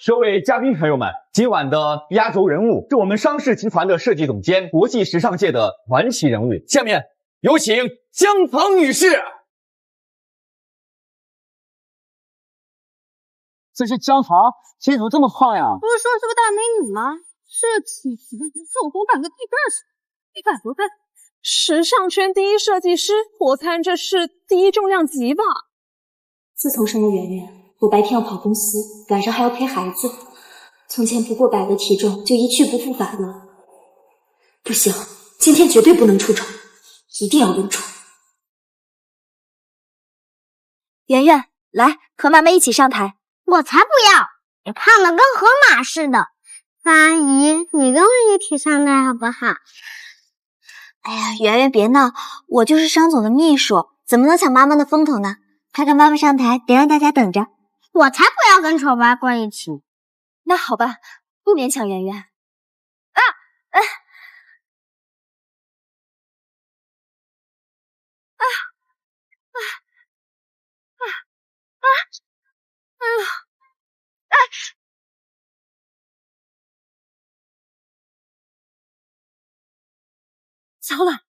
各位嘉宾朋友们，今晚的压轴人物是我们商事集团的设计总监，国际时尚界的传奇人物。下面有请江腾女士。这是江腾，谁怎么这么胖呀？不是说是个大美女吗？这体型总共摆个地段上，100多分。时尚圈第一设计师，我猜这是第一重量级吧。自从生了圆圆，我白天要跑公司，晚上还要陪孩子，从前不过100的体重就一去不复返了。不行，今天绝对不能出丑，一定要稳住。圆圆，来和妈妈一起上台。我才不要！你胖的跟河马似的。阿姨，你跟我一起上台好不好？哎呀，圆圆别闹，我就是商总的秘书，怎么能抢妈妈的风头呢？快跟妈妈上台，别让大家等着。我才不要跟丑八怪一起。那好吧，不勉强圆圆。糟了！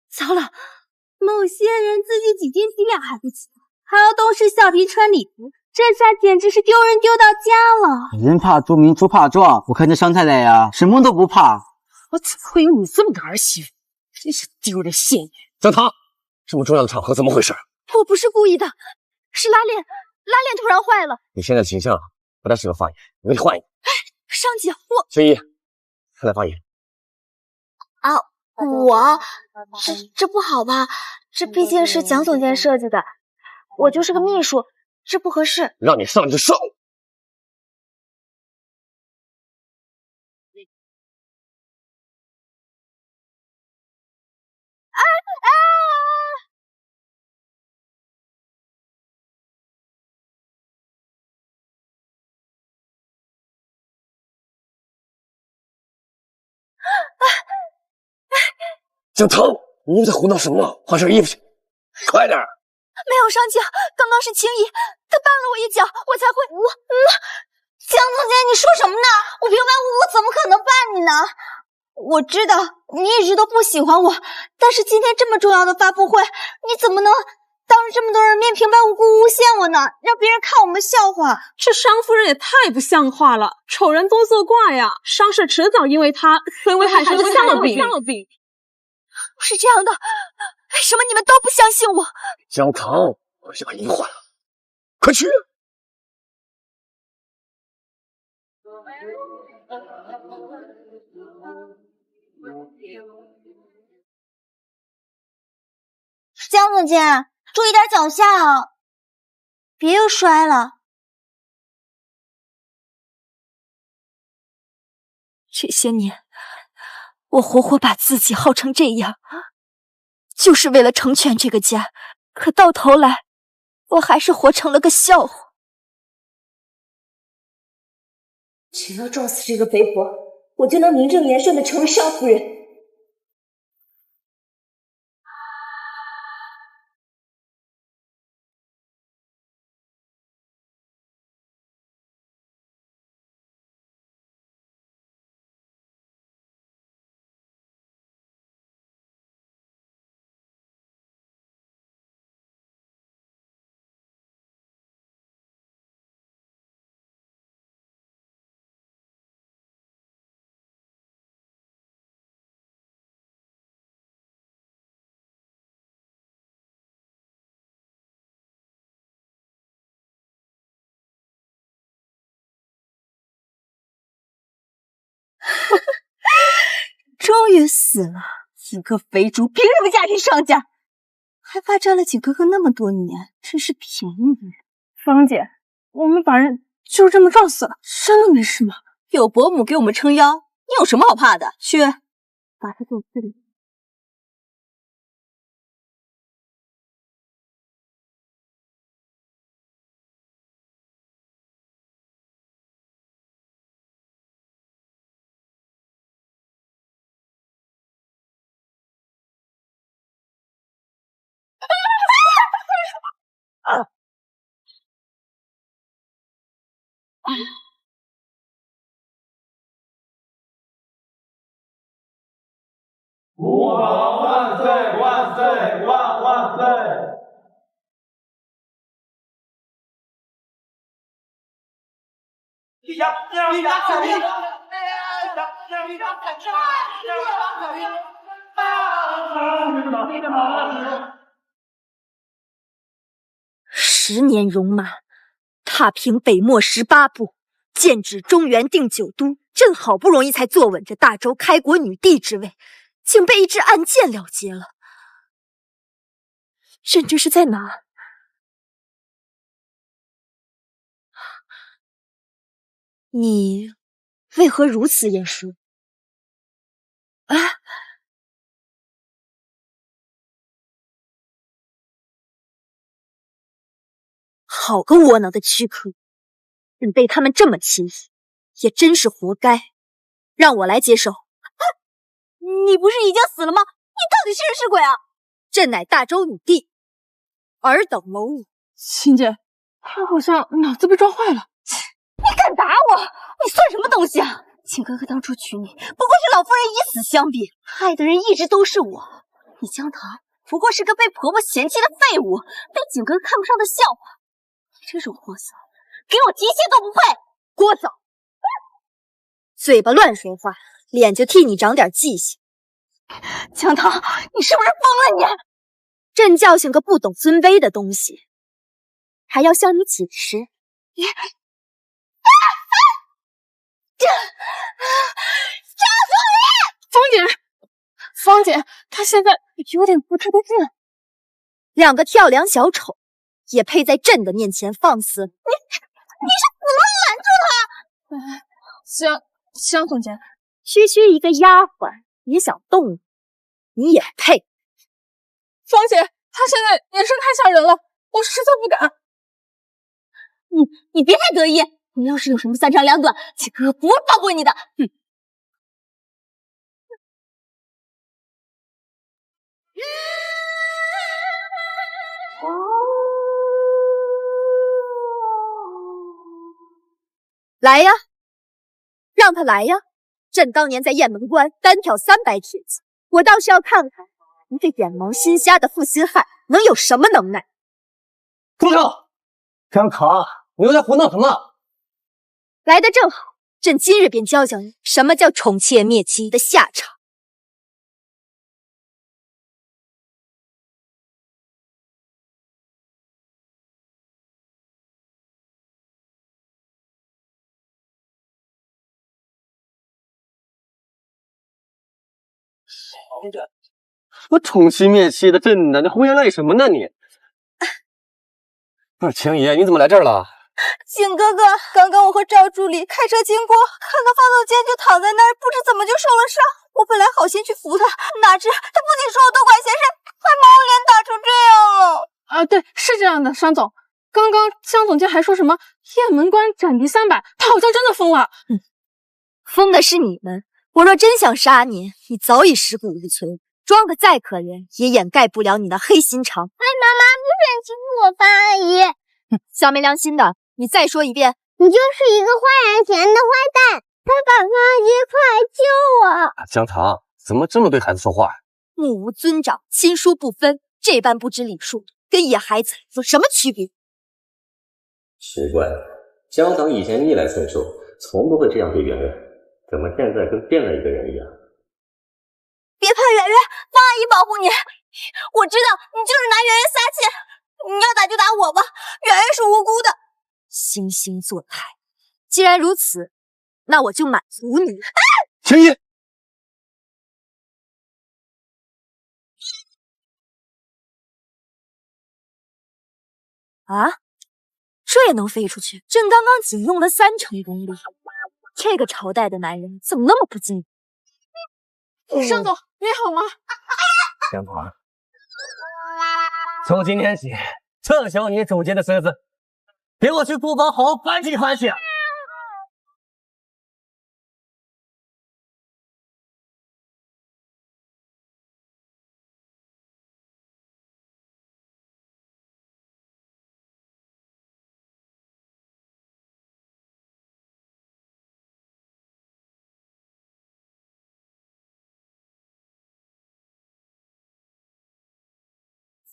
糟了，某些人自己几斤几两还不起来，还要东施效颦穿礼服，这下简直是丢人丢到家了。人怕猪名，猪怕壮。我看这商太太呀，什么都不怕。我怎么会有你这么个儿媳妇？真是丢人现眼！江棠，这么重要的场合怎么回事？我不是故意的，是拉链突然坏了。你现在形象不太适合发言，我给你换一个。上姐，我学医，快来发言。这不好吧？这毕竟是蒋总监设计的，我就是个秘书，这不合适。让你上你就上。江棠，你又在胡闹什么？换身衣服去，快点！没有上姐，刚刚是青怡，她绊了我一脚，我才会。江总监，你说什么呢？我平白无故怎么可能绊你呢？我知道你一直都不喜欢我，但是今天这么重要的发布会，你怎么能当着这么多人面平白无故诬陷我呢？让别人看我们笑话。这商夫人也太不像话了，丑人多作怪呀！商社迟早因为她沦为海上的笑柄。不是这样的，为什么你们都不相信我？江棠，我是把衣服换了，快去！江总监，注意点脚下啊，别又摔了。这些年，我活活把自己耗成这样，就是为了成全这个家，可到头来，我还是活成了个笑话。只要撞死这个肥婆，我就能名正言顺的成为少夫人。于死了，几个肥猪凭什么嫁给商家？还霸占了景哥哥那么多年，真是便宜的人。芳姐，我们把人就这么撞死了，真的没事吗？有伯母给我们撑腰，你有什么好怕的？去，把他给我治理。吾皇万岁万岁万岁！10年戎马，踏平北漠18部，剑指中原定9都。朕好不容易才坐稳这大周开国女帝之位，竟被一支暗箭了结了。朕这是在哪？你为何如此眼熟？啊！好个窝囊的躯壳，朕被他们这么欺负，也真是活该。让我来接手。你不是已经死了吗？你到底是人是鬼啊？朕乃大周女帝，尔等谋误。秦姐，他好像脑子被撞坏了。你敢打我？你算什么东西啊？景哥哥当初娶你，不过是老夫人以死相逼，害的人一直都是我。你江棠不过是个被婆婆嫌弃的废物，被景哥哥看不上的笑话。这种货色，给我提鞋都不配！给我走！嘴巴乱说话，脸就替你长点记性。江棠，你是不是疯了你？朕教训个不懂尊卑的东西，还要向你解释？芳姐，她现在有点不太对劲。2个跳梁小丑也配在朕的面前放肆？你是死了拦住他！江总监，区区一个丫鬟也想动你，你也配？芳姐，她现在眼神太吓人了，我实在不敢。你别太得意，你要是有什么3长2短，景哥哥不会放过你的。来呀，让他来呀！朕当年在雁门关单挑300帖子，我倒是要看看你这眼盲心瞎的负心汉能有什么能耐。住手！江棠，你又在胡闹什么？来得正好，朕今日便教教你什么叫宠妾灭妻的下场。我宠妻灭妻的朕呢？你胡言乱语什么呢你？不是青姨，你怎么来这儿了？景哥哥，刚刚我和赵助理开车经过，看到发抖间就躺在那儿，不知怎么就受了伤。我本来好心去扶他，哪知他不仅说我多管闲事，还把我脸打成这样了。啊，对，是这样的，商总。刚刚江总监还说什么雁门关斩敌300，他好像真的疯了。疯的是你们。我若真想杀你，你早已尸骨无存，装的再可人，也掩盖不了你那黑心肠。哎，妈妈，不准欺负我方阿姨！小没良心的，你再说一遍。你就是一个坏人钱的坏蛋，快把方阿姨快救我！江棠，怎么这么对孩子说话？目无尊长，亲疏不分，这般不知礼数，跟野孩子有什么区别？奇怪，江棠以前逆来顺受，从不会这样对圆圆，怎么现在跟变了一个人一样？别怕圆圆，方阿姨保护你。我知道你就是拿圆圆撒气，你要打就打我吧，圆圆是无辜的。惺惺作态，既然如此，那我就满足你。青衣。啊，这也能飞出去？朕刚刚仅用了3成功力，这个朝代的男人怎么那么不经理？商总，你好吗？江棠，从今天起，撤销你主角的身子，给我去库房好好反省反省。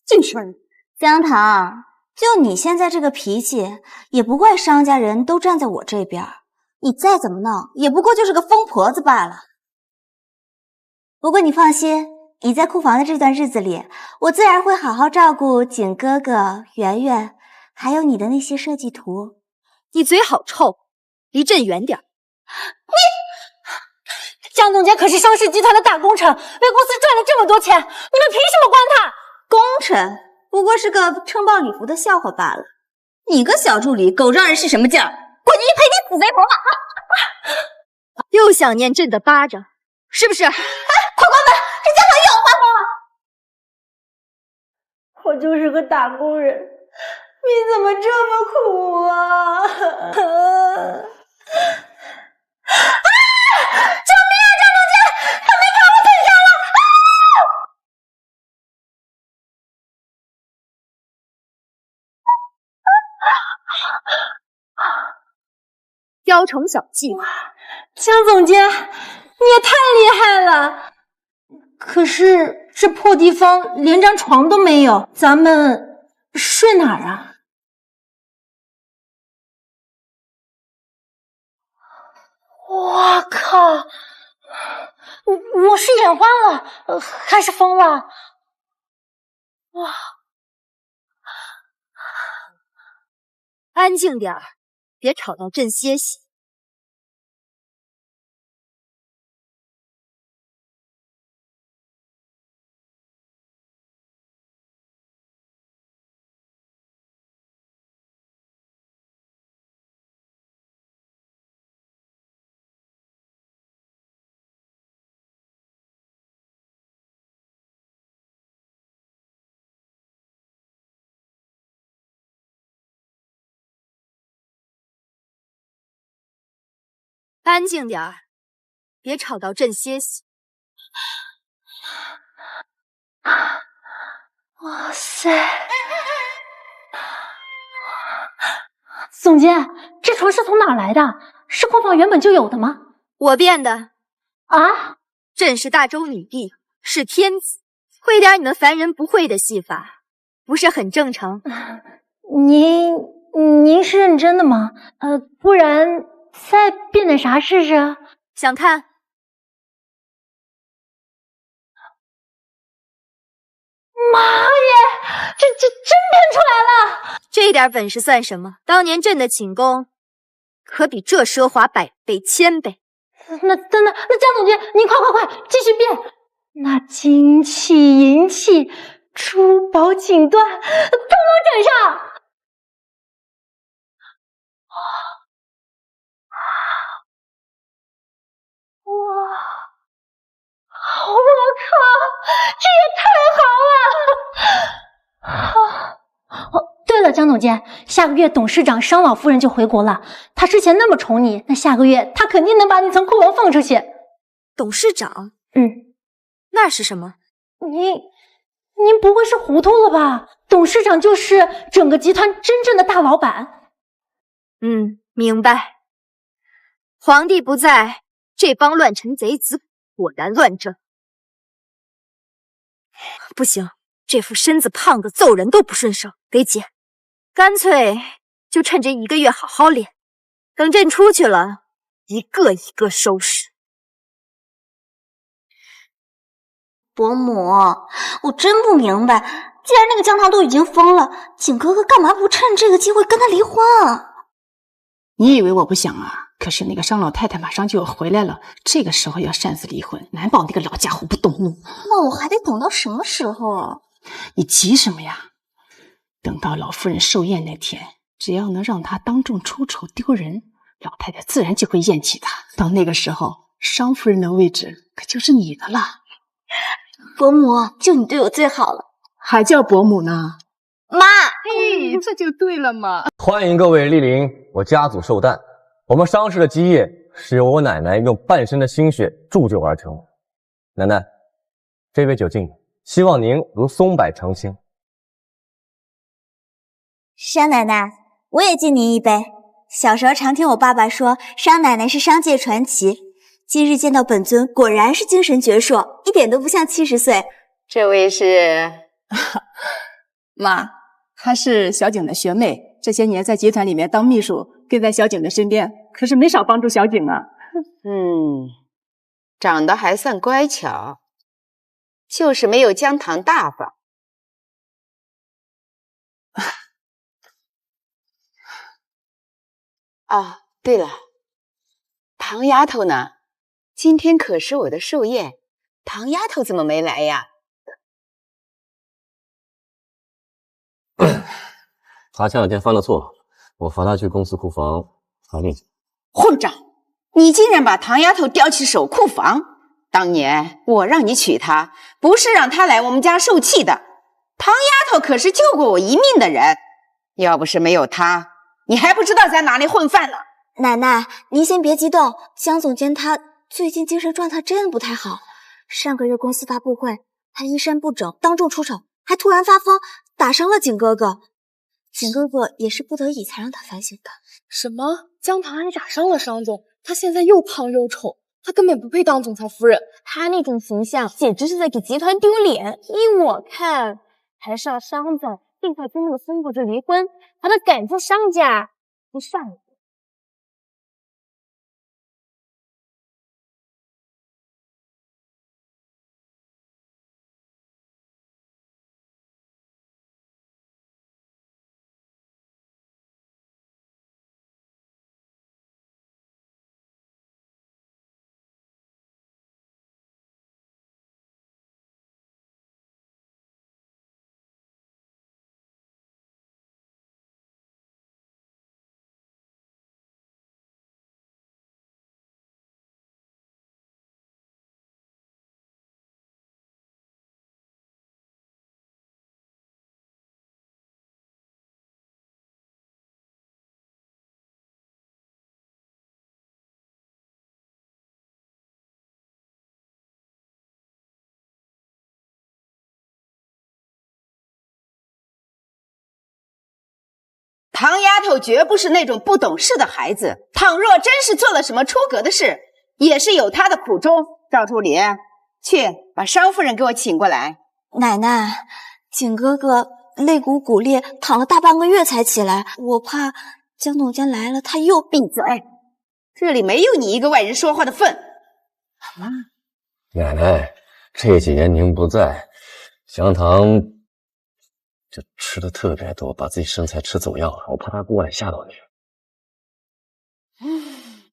净事儿！江棠，就你现在这个脾气，也不怪商家人都站在我这边。你再怎么闹，也不过就是个疯婆子罢了。不过你放心，你在库房的这段日子里，我自然会好好照顾景哥哥、圆圆，还有你的那些设计图。你嘴好臭，离朕远点。江总监可是商氏集团的大功臣，为公司赚了这么多钱，你们凭什么关他？功臣不过是个撑爆礼服的笑话罢了。你个小助理，狗仗人势什么劲儿？滚进去陪你死贼婆吧！又想念朕的巴掌，是不是？快关门！这江棠又换我！我就是个打工人，你怎么这么苦啊？救命啊！张总监，他没把我腿上了！雕虫小技，江总监，你也太厉害了！可是这破地方连张床都没有，咱们睡哪儿啊？我靠！我是眼花了，还是疯了？哇！安静点儿，别吵到朕歇息。安静点儿，别吵到朕歇息。哇塞！总监，这床是从哪儿来的？是库房原本就有的吗？我变的。啊？朕是大周女帝，是天子，会点你们凡人不会的戏法，不是很正常？您是认真的吗？不然再变点啥试试？想看？妈耶，这真变出来了！这点本事算什么？当年朕的寝宫可比这奢华100倍、1000倍。那江总监，您快继续变！那金器、银器、珠宝、锦缎，通通整上！哇！我靠，这也太好了！对了，江总监，下个月董事长商老夫人就回国了。她之前那么宠你，那下个月她肯定能把你从库房放出去。董事长？那是什么？您不会是糊涂了吧？董事长就是整个集团真正的大老板。明白。皇帝不在，这帮乱臣贼子果然乱政。不行，这副身子胖的揍人都不顺手，得减。干脆就趁这1个月好好练，等朕出去了，一个一个收拾。伯母，我真不明白，既然那个江棠都已经疯了，景哥哥干嘛不趁这个机会跟他离婚啊？你以为我不想啊？可是那个商老太太马上就要回来了，这个时候要擅自离婚，难保那个老家伙不动怒。那我还得等到什么时候啊？你急什么呀？等到老夫人寿宴那天，只要能让她当众出丑丢人，老太太自然就会厌弃她。到那个时候，商夫人的位置可就是你的了。伯母，就你对我最好了。还叫伯母呢？妈，这就对了嘛。欢迎各位莅临我家族寿诞。我们商氏的基业是由我奶奶用半生的心血铸就而成。奶奶，这杯酒敬你，希望您如松柏长青。商奶奶，我也敬您一杯。小时候常听我爸爸说，商奶奶是商界传奇。今日见到本尊，果然是精神矍铄，一点都不像70岁。这位是妈，她是小景的学妹，这些年在集团里面当秘书，跟在小景的身边，可是没少帮助小景啊。长得还算乖巧，就是没有姜糖大方。哦，对了，唐丫头呢？今天可是我的寿宴，唐丫头怎么没来呀？她前两天犯了错，我罚她去公司库房查练去。混账！你竟然把唐丫头调去守库房！当年我让你娶她，不是让她来我们家受气的。唐丫头可是救过我一命的人，要不是没有她，你还不知道在哪里混饭呢。奶奶，您先别激动，江总监他最近精神状态真不太好。上个月公司发布会，他衣衫不整，当众出丑，还突然发疯，打伤了景哥哥。景哥哥也是不得已才让他反省的。什么？江棠还打伤了商总？他现在又胖又丑，他根本不配当总裁夫人。他那种形象简直是在给集团丢脸。依我看，还是让商总尽快跟那个孙婆子离婚，把他赶出商家，不算了。唐丫头绝不是那种不懂事的孩子，倘若真是做了什么出格的事，也是有她的苦衷。赵助理，去把商夫人给我请过来。奶奶，景哥哥肋骨骨裂，躺了大半个月才起来，我怕江总监来了他又……闭嘴！这里没有你一个外人说话的份。奶奶，这几年您不在，姜糖就吃的特别多，把自己身材吃走样了，我怕她过来吓到你。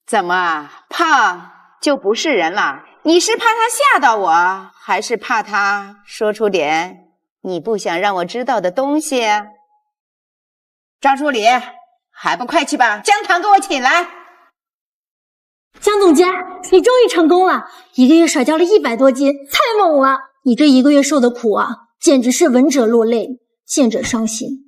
怎么胖就不是人了？你是怕他吓到我，还是怕他说出点你不想让我知道的东西？张助理，还不快去把姜糖给我请来！江总监，你终于成功了，一个月甩掉了100多斤，太猛了！你这一个月受的苦啊，简直是闻者落泪，见者伤心。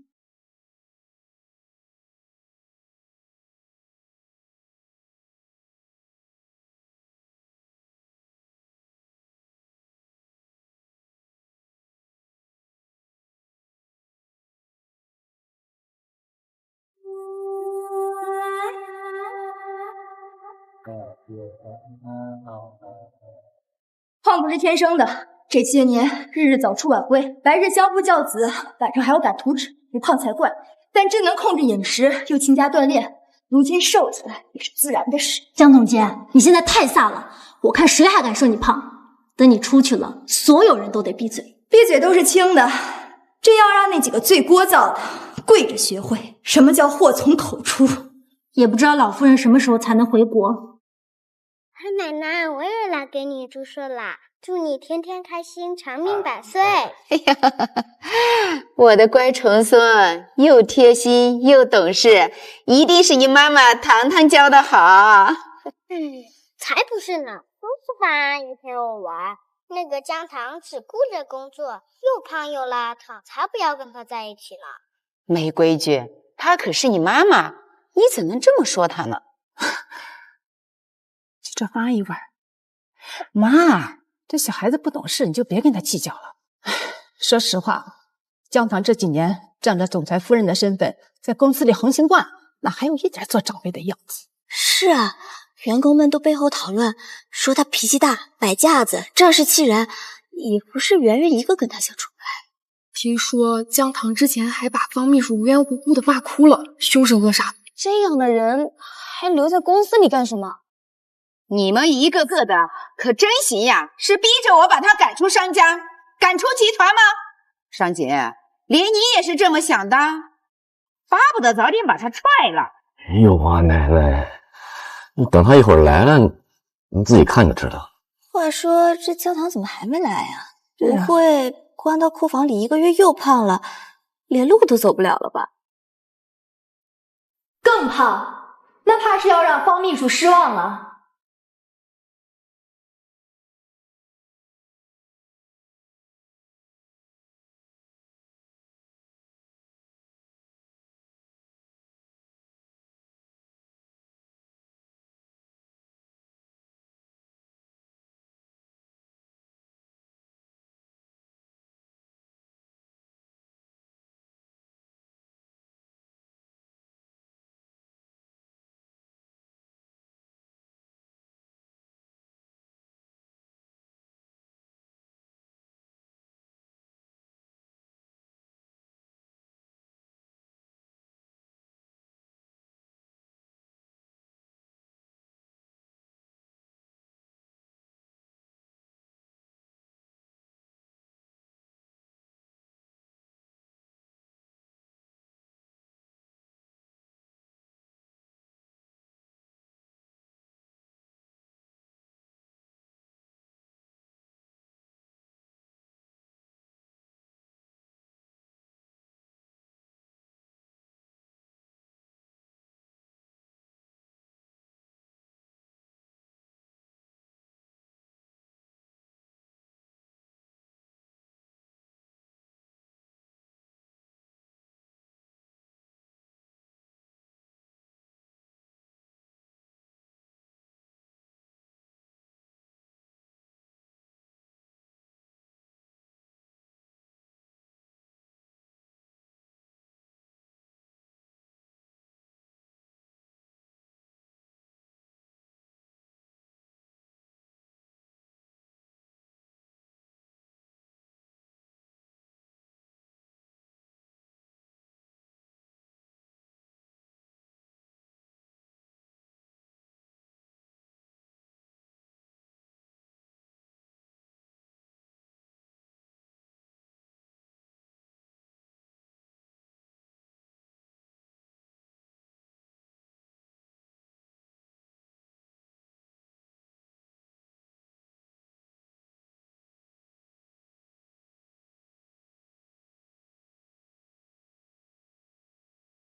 胖不是天生的，这些年日日早出晚归，白日相夫教子，晚上还要赶图纸，不胖才怪。但真能控制饮食，又勤加锻炼，如今瘦起来也是自然的事。江总监，你现在太飒了，我看谁还敢说你胖？等你出去了，所有人都得闭嘴。闭嘴都是轻的，真要让那几个最聒噪的跪着学会什么叫祸从口出。也不知道老夫人什么时候才能回国。太奶奶，我也来给你祝寿啦！祝你天天开心，长命百岁！哎呀，我的乖重孙，又贴心又懂事，一定是你妈妈糖糖教的好。才不是呢！都是凡阿姨陪我玩，那个姜糖只顾着工作，又胖又邋遢，才不要跟他在一起了。没规矩，她可是你妈妈，你怎能这么说她呢？这凡阿姨玩，妈，这小孩子不懂事，你就别跟他计较了。说实话，姜糖这几年仗着总裁夫人的身份，在公司里横行惯，哪还有一点做长辈的样子？是啊，员工们都背后讨论，说他脾气大、摆架子、仗势欺人，也不是圆圆一个跟他相处开。听说姜糖之前还把方秘书无缘无故的骂哭了，凶神恶煞的。这样的人还留在公司里干什么？你们一个个的可真行呀！是逼着我把他赶出商家，赶出集团吗？商姐，连你也是这么想的？巴不得早点把他踹了。没有啊，奶奶，你等他一会儿来了，你自己看就知道。话说这姜糖怎么还没来呀？不会关到库房里1个月又胖了，连路都走不了了吧？更胖，那怕是要让方秘书失望了。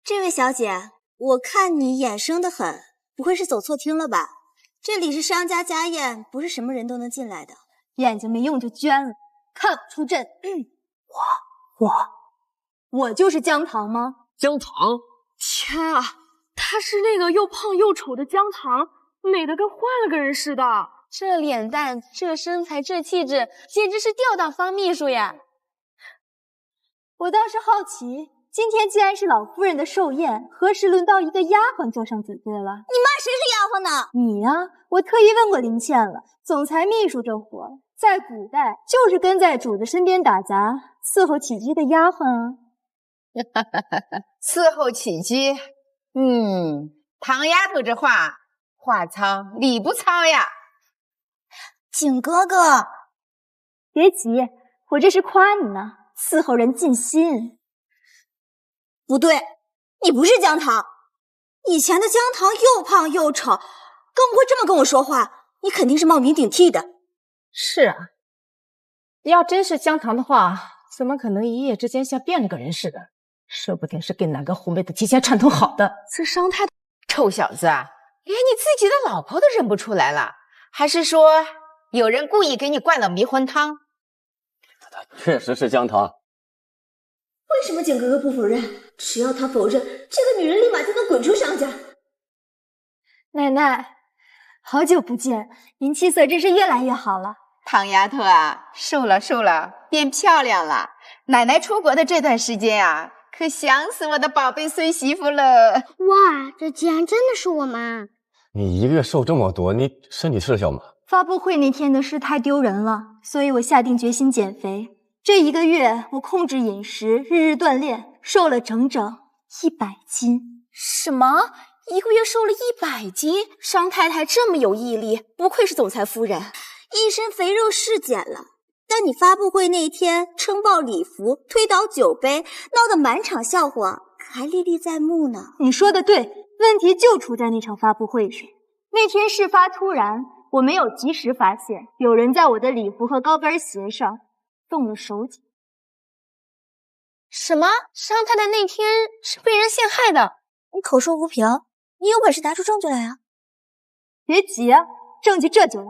这位小姐，我看你眼生得很，不会是走错厅了吧？这里是商家家宴，不是什么人都能进来的。眼睛没用就捐了，看不出阵。我就是姜糖吗？姜糖？天啊，他是那个又胖又丑的姜糖，美得跟换了个人似的。这脸蛋，这身材，这气质，简直是吊打方秘书呀！我倒是好奇，今天既然是老夫人的寿宴，何时轮到一个丫鬟坐上主位了？你骂谁是丫鬟呢？你呀，我特意问过林倩了，总裁秘书这活，在古代就是跟在主子身边打杂，伺候起居的丫鬟啊。伺候起居，唐丫头这话糙理不糙呀。景哥哥，别急，我这是夸你呢，伺候人尽心。不对，你不是姜糖，以前的姜糖又胖又丑，更不会这么跟我说话。你肯定是冒名顶替的。是啊，要真是姜糖的话，怎么可能一夜之间像变了个人似的？说不定是跟哪个狐媚的提前串通好的。这商太臭小子啊，连你自己的老婆都认不出来了，还是说有人故意给你灌了迷魂汤？确实是姜糖。为什么简哥哥不否认？只要他否认，这个女人立马就能滚出商家。奶奶，好久不见，您气色真是越来越好了。唐丫头啊，瘦了，变漂亮了。奶奶出国的这段时间啊，可想死我的宝贝孙媳妇了。哇，这竟然真的是我妈！你一个月瘦这么多，你身体吃得消吗？发布会那天的事太丢人了，所以我下定决心减肥。这1个月，我控制饮食，日日锻炼，瘦了整整100斤。什么？1个月瘦了100斤？商太太这么有毅力，不愧是总裁夫人。一身肥肉是减了，但你发布会那天撑爆礼服，推倒酒杯，闹得满场笑话，可还历历在目呢。你说的对，问题就出在那场发布会上。那天事发突然，我没有及时发现有人在我的礼服和高跟鞋上动了手脚。什么？商太太那天是被人陷害的？你口说无凭，你有本事拿出证据来啊！别急啊，证据这就来。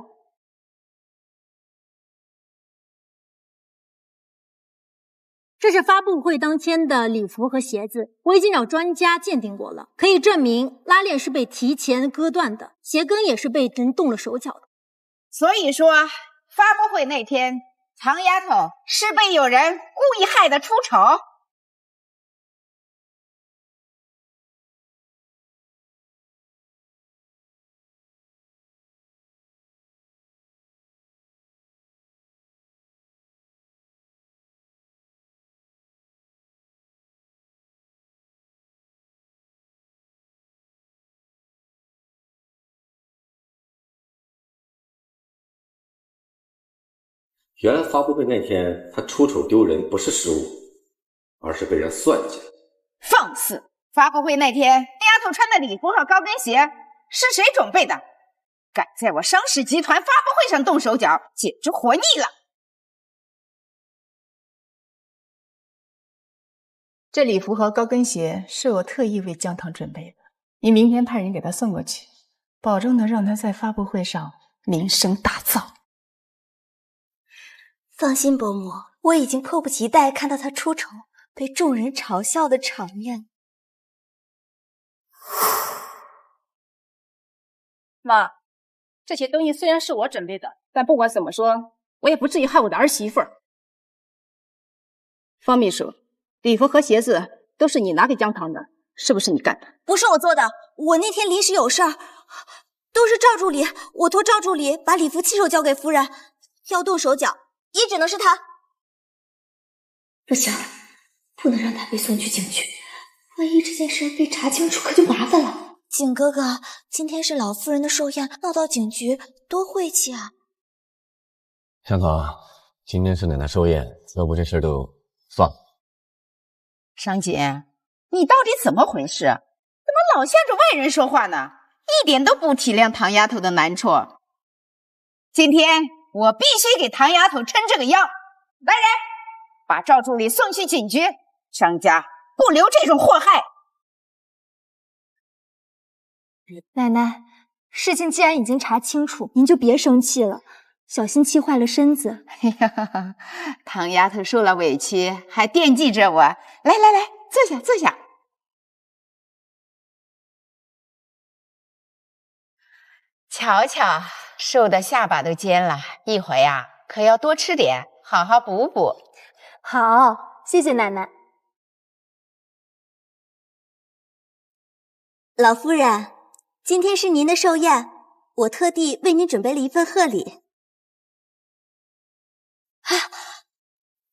这是发布会当天的礼服和鞋子，我已经找专家鉴定过了，可以证明拉链是被提前割断的，鞋跟也是被人动了手脚的。所以说，发布会那天，唐丫头是被有人故意害得出丑。原来发布会那天他出丑丢人不是失误，而是被人算计了。放肆！发布会那天，那丫头穿的礼服和高跟鞋是谁准备的？敢在我商氏集团发布会上动手脚，简直活腻了！这礼服和高跟鞋是我特意为姜糖准备的，你明天派人给他送过去，保证能让他在发布会上名声大噪。放心，伯母，我已经迫不及待看到他出丑，被众人嘲笑的场面。妈，这些东西虽然是我准备的，但不管怎么说，我也不至于害我的儿媳妇儿。方秘书，礼服和鞋子都是你拿给姜糖的，是不是你干的？不是我做的，我那天临时有事儿，都是赵助理，我托赵助理把礼服亲手交给夫人，要动手脚也只能是他。不行，不能让他被送去警局，万一这件事被查清楚，可就麻烦了。景哥哥，今天是老夫人的寿宴，闹到警局多晦气啊！香糖，今天是奶奶寿宴，要不这事都算了。商姐，你到底怎么回事？怎么老向着外人说话呢？一点都不体谅唐丫头的难处。今天我必须给唐丫头撑这个腰。来人，把赵助理送去警局，商家不留这种祸害。奶奶，事情既然已经查清楚，您就别生气了，小心气坏了身子。哎呀，唐丫头受了委屈，还惦记着我。来，坐下。瞧瞧，瘦的下巴都尖了，一会呀，可要多吃点，好好补补。好，谢谢奶奶。老夫人，今天是您的寿宴，我特地为您准备了一份贺礼。啊，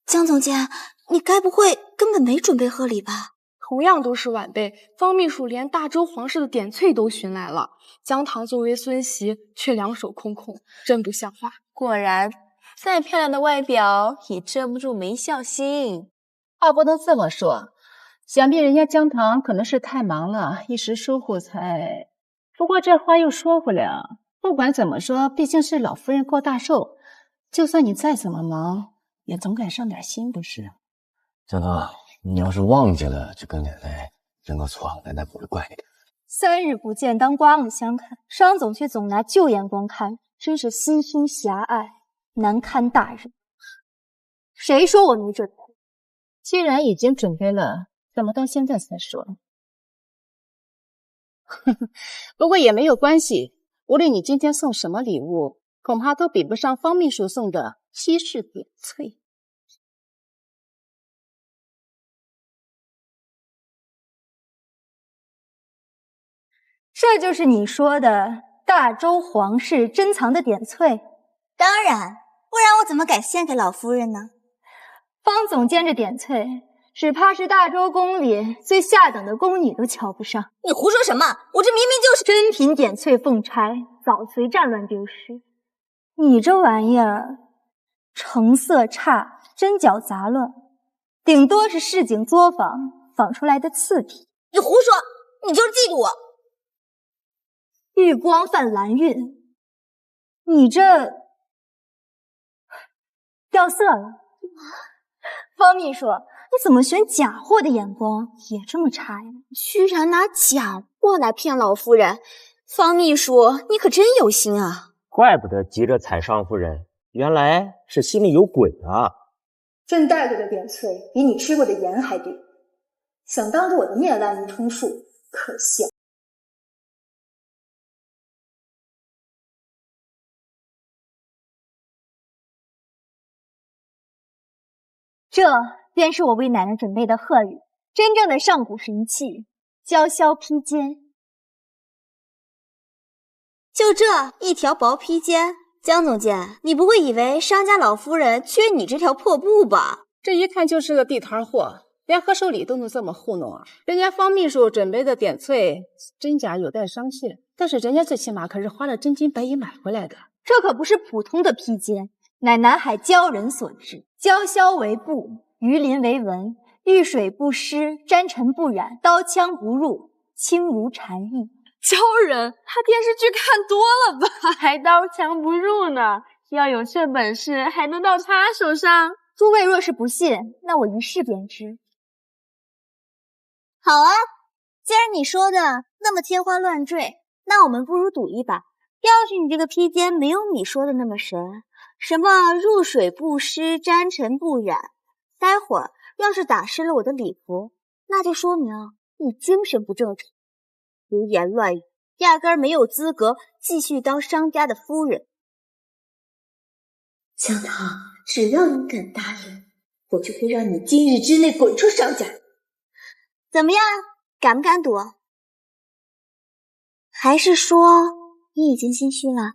江总监，你该不会根本没准备贺礼吧？同样都是晚辈，方秘书连大周皇室的点翠都寻来了，姜糖作为孙媳却两手空空，真不像话。果然，再漂亮的外表也遮不住没孝心。话不能这么说，想必人家姜糖可能是太忙了，一时疏忽才……不过这话又说回来啊，不管怎么说，毕竟是老夫人过大寿，就算你再怎么忙，也总该上点心，不是？江涛，你要是忘记了，就跟奶奶认个错，奶奶不会怪你的。3日不见，当刮目相看，商总却总拿旧眼光看，真是心胸狭隘，难堪大人。谁说我没准备？既然已经准备了，怎么到现在才说？不过也没有关系，无论你今天送什么礼物，恐怕都比不上方秘书送的稀世点翠。这就是你说的大周皇室珍藏的点翠？当然，不然我怎么敢献给老夫人呢？方总监这点翠，只怕是大周宫里最下等的宫女都瞧不上。你胡说什么？我这明明就是珍品点翠凤钗，早随战乱丢失。你这玩意儿，成色差，针脚杂乱，顶多是市井作坊仿出来的次品。你胡说，你就是嫉妒我。玉光泛蓝晕，你这掉色了。方秘书，你怎么选假货的眼光也这么差呀？居然拿假货来骗老夫人，方秘书，你可真有心啊！怪不得急着踩上夫人，原来是心里有鬼啊！朕带过的点翠比你吃过的盐还顶，想当着我的面滥竽充数，可笑！这便是我为奶奶准备的贺礼，真正的上古神器——娇绡披肩。就这一条薄披肩，江总监，你不会以为商家老夫人缺你这条破布吧？这一看就是个地摊货，连贺寿礼都能这么糊弄啊！人家方秘书准备的点翠真假有待商榷，但是人家最起码可是花了真金白银买回来的。这可不是普通的披肩，乃南海鲛人所制，娇绡为布，鱼鳞为纹，遇水不湿，沾尘不染，刀枪不入，轻如蝉翼。鲛人，他电视剧看多了吧？还刀枪不入呢，要有这本事，还能到他手上？诸位若是不信，那我一试便知。好啊，既然你说的那么天花乱坠，那我们不如赌一把。要是你这个披肩没有你说的那么神，什么入水不湿，沾尘不染，待会儿要是打湿了我的礼服，那就说明你精神不正常，胡言乱语，压根儿没有资格继续当商家的夫人。江棠，只要你敢答应，我就会让你今日之内滚出商家。怎么样，敢不敢赌？还是说你已经心虚了？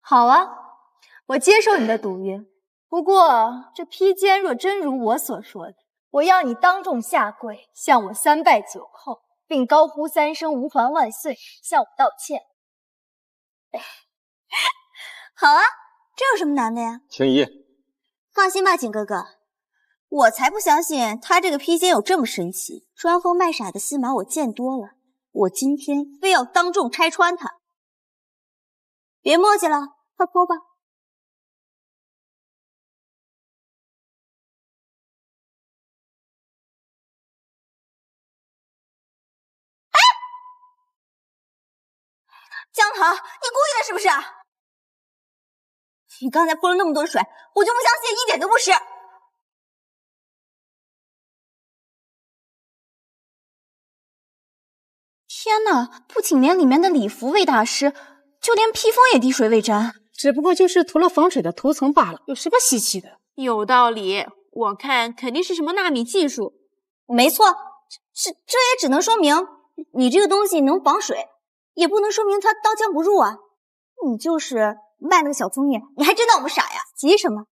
好啊，我接受你的赌约。不过这披肩若真如我所说的，我要你当众下跪，向我3拜9叩，并高呼3声吾皇万岁，向我道歉。好啊，这有什么难的呀？青衣，放心吧，景哥哥，我才不相信他这个披肩有这么神奇。装疯卖傻的戏码我见多了，我今天非要当众拆穿他。别墨迹了，快脱吧。江棠，你故意的是不是？你刚才泼了那么多水，我就不相信一点都不湿。天哪，不仅连里面的礼服未打湿，就连披风也滴水未沾。只不过就是涂了防水的涂层罢了，有什么稀奇的？有道理，我看肯定是什么纳米技术。没错，这也只能说明你这个东西能防水，也不能说明它刀枪不入啊。你就是卖了个小聪明，你还真当我们傻呀？急什么？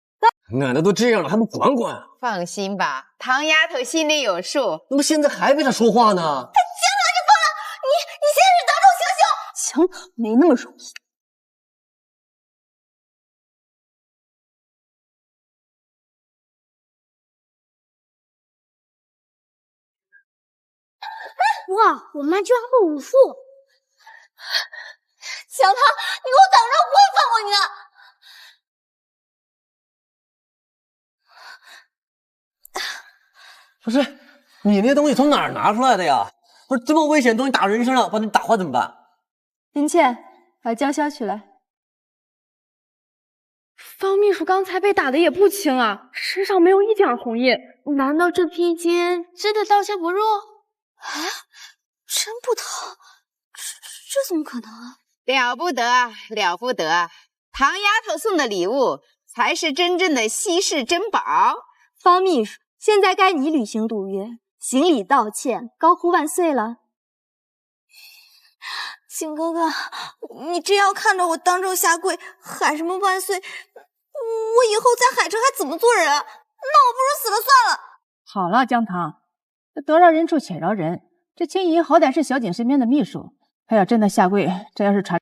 奶奶都这样了，还不管管？放心吧，唐丫头心里有数。那么现在还为她说话呢？江棠，你疯了！你现在是当众行凶！江棠没那么容易。哇，我妈居然会武术！江棠，你给我等着，我不会放过你的！不是，你那东西从哪儿拿出来的呀？不是这么危险的东西打人身上，把你打坏怎么办？林倩，把江潇取来。方秘书刚才被打的也不轻啊，身上没有一点红印，难道这披肩真的刀枪不入？啊，真不疼，这怎么可能啊？了不得，了不得！唐丫头送的礼物才是真正的稀世珍宝。方秘书，现在该你履行赌约，行礼道歉，高呼万岁了。景哥哥，你这样看着我当众下跪，喊什么万岁？我以后在海城还怎么做人？那我不如死了算了。好了，江棠，得饶人处且饶人。这青姨好歹是小景身边的秘书，她要真的下跪，这要是传